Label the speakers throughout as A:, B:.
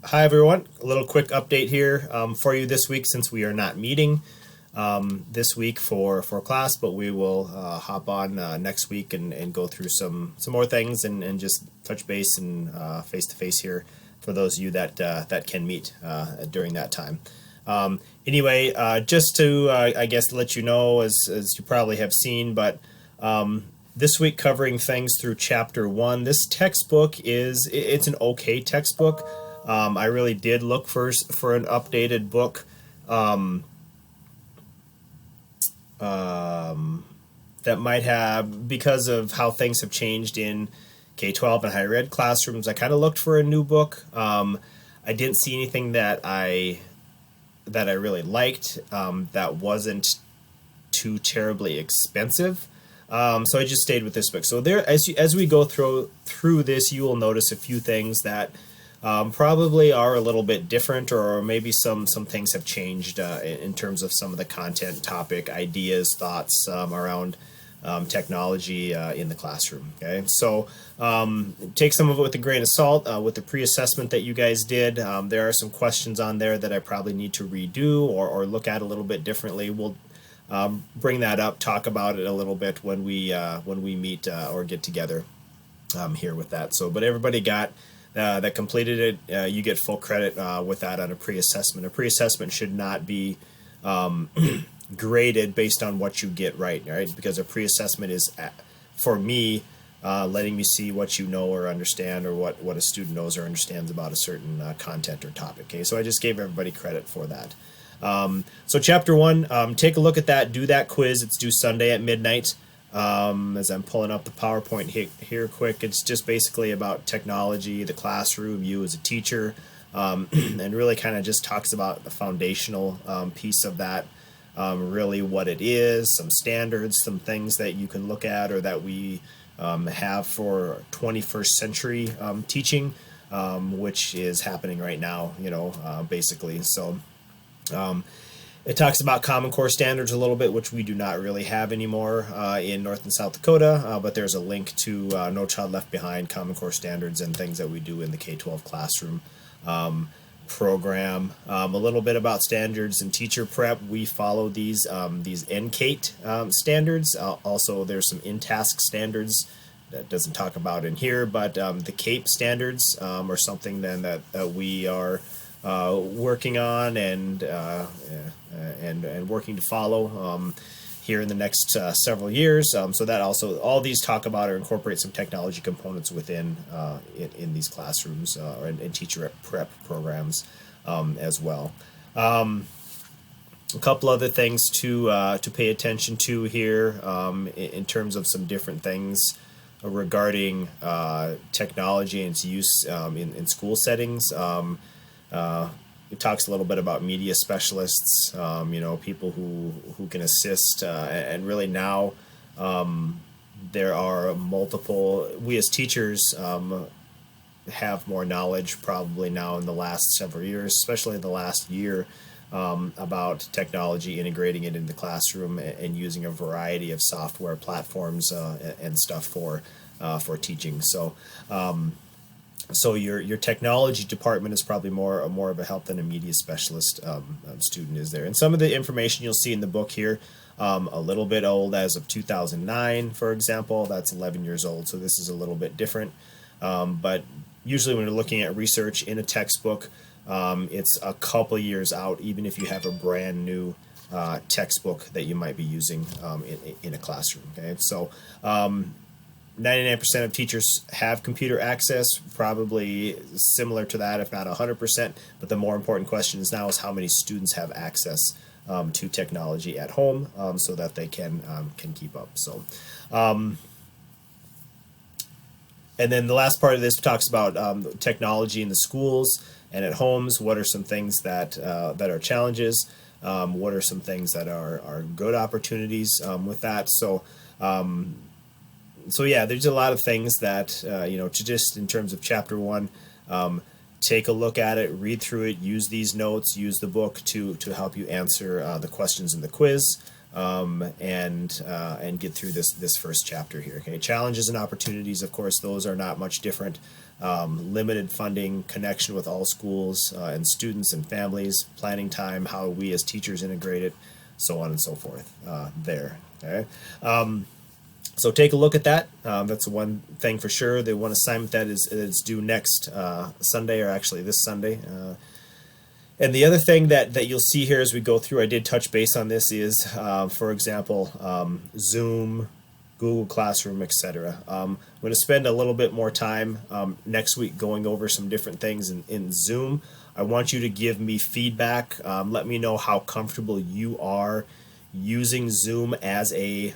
A: Hi everyone, a little quick update here for you this week since we are not meeting this week for class, but we will hop on next week and go through some more things and just touch base and face to face here for those of you that can meet during that time. Anyway, just to I guess let you know, as you probably have seen, but this week covering things through chapter 1. This textbook it's an okay textbook. I really did look for an updated book that might have, because of how things have changed in K-12 and higher ed classrooms. I kind of looked for a new book. I didn't see anything that I really liked that wasn't too terribly expensive. So I just stayed with this book. So there, as we go through this, you will notice a few things that probably are a little bit different, or maybe some things have changed in terms of some of the content, topic, ideas, thoughts around technology in the classroom. Okay, so take some of it with a grain of salt. With the pre-assessment that you guys did, there are some questions on there that I probably need to redo or look at a little bit differently. We'll bring that up, talk about it a little bit when we meet or get together here with that. So, but everybody got that completed it. You get full credit with that on a pre-assessment. A pre-assessment should not be graded based on what you get right? Because a pre-assessment is, for me, letting me see what you know or understand, or what a student knows or understands about a certain content or topic. Okay, so I just gave everybody credit for that. So chapter 1, take a look at that, do that quiz. It's due Sunday at midnight. As I'm pulling up the PowerPoint here quick, it's just basically about technology, the classroom, you as a teacher, and really kind of just talks about the foundational piece of that, really what it is, some standards, some things that you can look at or that we have for 21st century teaching, which is happening right now, basically. So it talks about Common Core standards a little bit, which we do not really have anymore in North and South Dakota, but there's a link to No Child Left Behind, Common Core standards, and things that we do in the K-12 classroom program. A little bit about standards and teacher prep. We follow these NCATE standards. Also, there's some in-task standards that doesn't talk about in here, but the CAPE standards are something then that we are working on and working to follow here in the next several years. So that also, all these talk about or incorporate some technology components within in these classrooms and teacher prep programs as well. A couple other things to pay attention to here in terms of some different things regarding technology and its use in school settings. It talks a little bit about media specialists, people who can assist, and really now there are multiple. We as teachers have more knowledge probably now in the last several years, especially the last year, about technology, integrating it in the classroom and using a variety of software platforms and stuff for teaching. So your technology department is probably more of a help than a media specialist student is there. And some of the information you'll see in the book here, a little bit old, as of 2009, for example. That's 11 years old, so this is a little bit different. But usually when you're looking at research in a textbook, it's a couple years out, even if you have a brand new textbook that you might be using in a classroom. Okay, so 99% of teachers have computer access, probably similar to that, if not 100%. But the more important question is now how many students have access to technology at home, so that they can keep up. So, and then the last part of this talks about technology in the schools and at homes. What are some things that are challenges? What are some things that are good opportunities with that? So yeah, there's a lot of things that, to just in terms of chapter 1, take a look at it, read through it, use these notes, use the book to help you answer the questions in the quiz. and get through this first chapter here. Okay, challenges and opportunities, of course, those are not much different. Limited funding, connection with all schools and students and families, planning time, how we as teachers integrate it, so on and so forth. There. Okay. So take a look at that. That's one thing for sure. The one assignment that is due next Sunday, or actually this Sunday. And the other thing that you'll see here as we go through, I did touch base on this, is, for example, Zoom, Google Classroom, etc. I'm going to spend a little bit more time next week going over some different things in Zoom. I want you to give me feedback. Let me know how comfortable you are using Zoom as a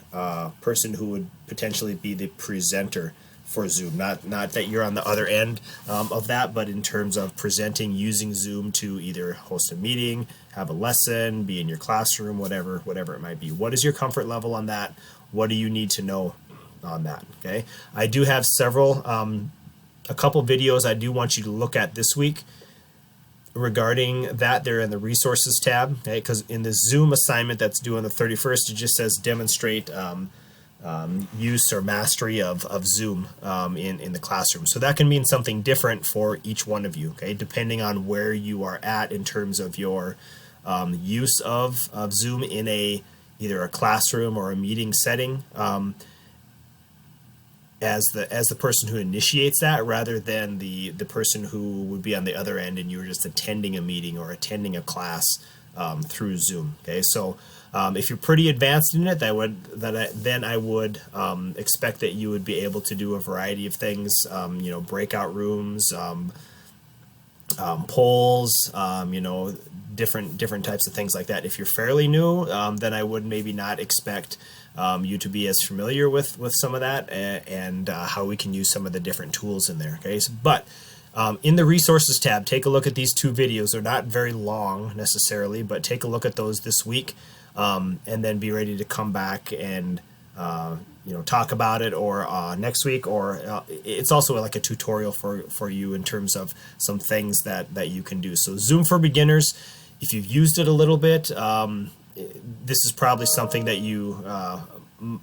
A: person who would potentially be the presenter for Zoom. Not that you're on the other end of that, but in terms of presenting using Zoom to either host a meeting, have a lesson, be in your classroom, whatever it might be. What is your comfort level on that? What do you need to know on that? Okay, I do have a couple videos I do want you to look at this week regarding that. They're in the resources tab, okay? Because in the Zoom assignment that's due on the 31st, it just says demonstrate use or mastery of Zoom in the classroom. So that can mean something different for each one of you, okay, depending on where you are at in terms of your use of Zoom in either a classroom or a meeting setting. As the person who initiates that, rather than the person who would be on the other end and you were just attending a meeting or attending a class through Zoom. Okay, so if you're pretty advanced in it, then I would expect that you would be able to do a variety of things. Breakout rooms, polls, different types of things like that. If you're fairly new, then I would maybe not expect you to be as familiar with some of that and how we can use some of the different tools in there. Okay, but in the resources tab, take a look at these two videos. They're not very long necessarily, but take a look at those this week, and then be ready to come back and talk about it, or next week, or it's also like a tutorial for you in terms of some things that you can do. So Zoom for beginners, if you've used it a little bit, this is probably something that you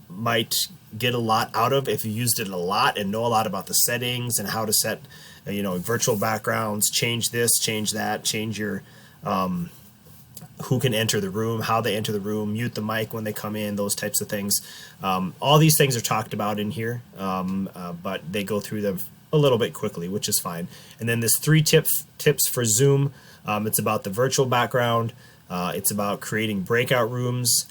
A: might get a lot out of if you used it a lot and know a lot about the settings and how to set virtual backgrounds, change this, change that, change your who can enter the room, how they enter the room, mute the mic when they come in, those types of things. All these things are talked about in here, but they go through them a little bit quickly, which is fine. And then there's 3 tips for Zoom. It's about the virtual background. It's about creating breakout rooms,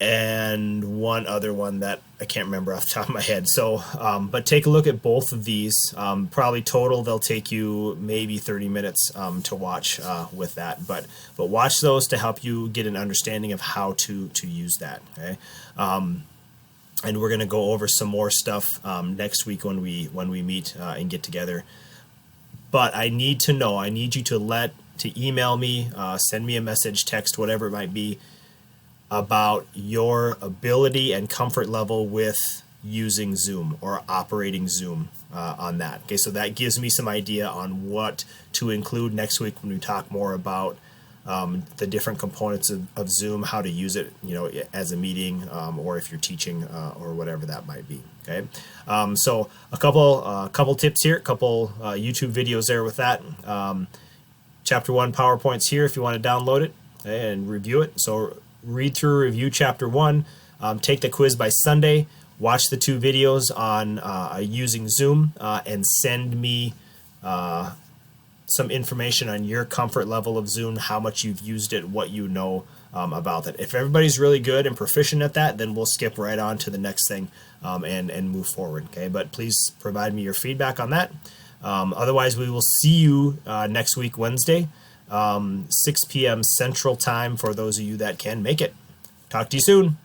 A: and one other one that I can't remember off the top of my head. So, but take a look at both of these. Probably total, they'll take you maybe 30 minutes to watch with that. But watch those to help you get an understanding of how to use that. Okay, and we're gonna go over some more stuff next week when we meet and get together. But I need to know. I need you to email me, send me a message, text, whatever it might be, about your ability and comfort level with using Zoom or operating Zoom on that. Okay, so that gives me some idea on what to include next week when we talk more about the different components of Zoom, how to use it, as a meeting, or if you're teaching or whatever that might be. Okay, so a couple tips here, a couple YouTube videos there with that. Chapter 1 PowerPoint's here if you want to download it and review it. So read through, review Chapter 1, take the quiz by Sunday, watch the 2 videos on using Zoom, and send me some information on your comfort level of Zoom, how much you've used it, what you know about it. If everybody's really good and proficient at that, then we'll skip right on to the next thing and move forward. Okay, but please provide me your feedback on that. Otherwise, we will see you next week, Wednesday, 6 p.m. Central Time for those of you that can make it. Talk to you soon.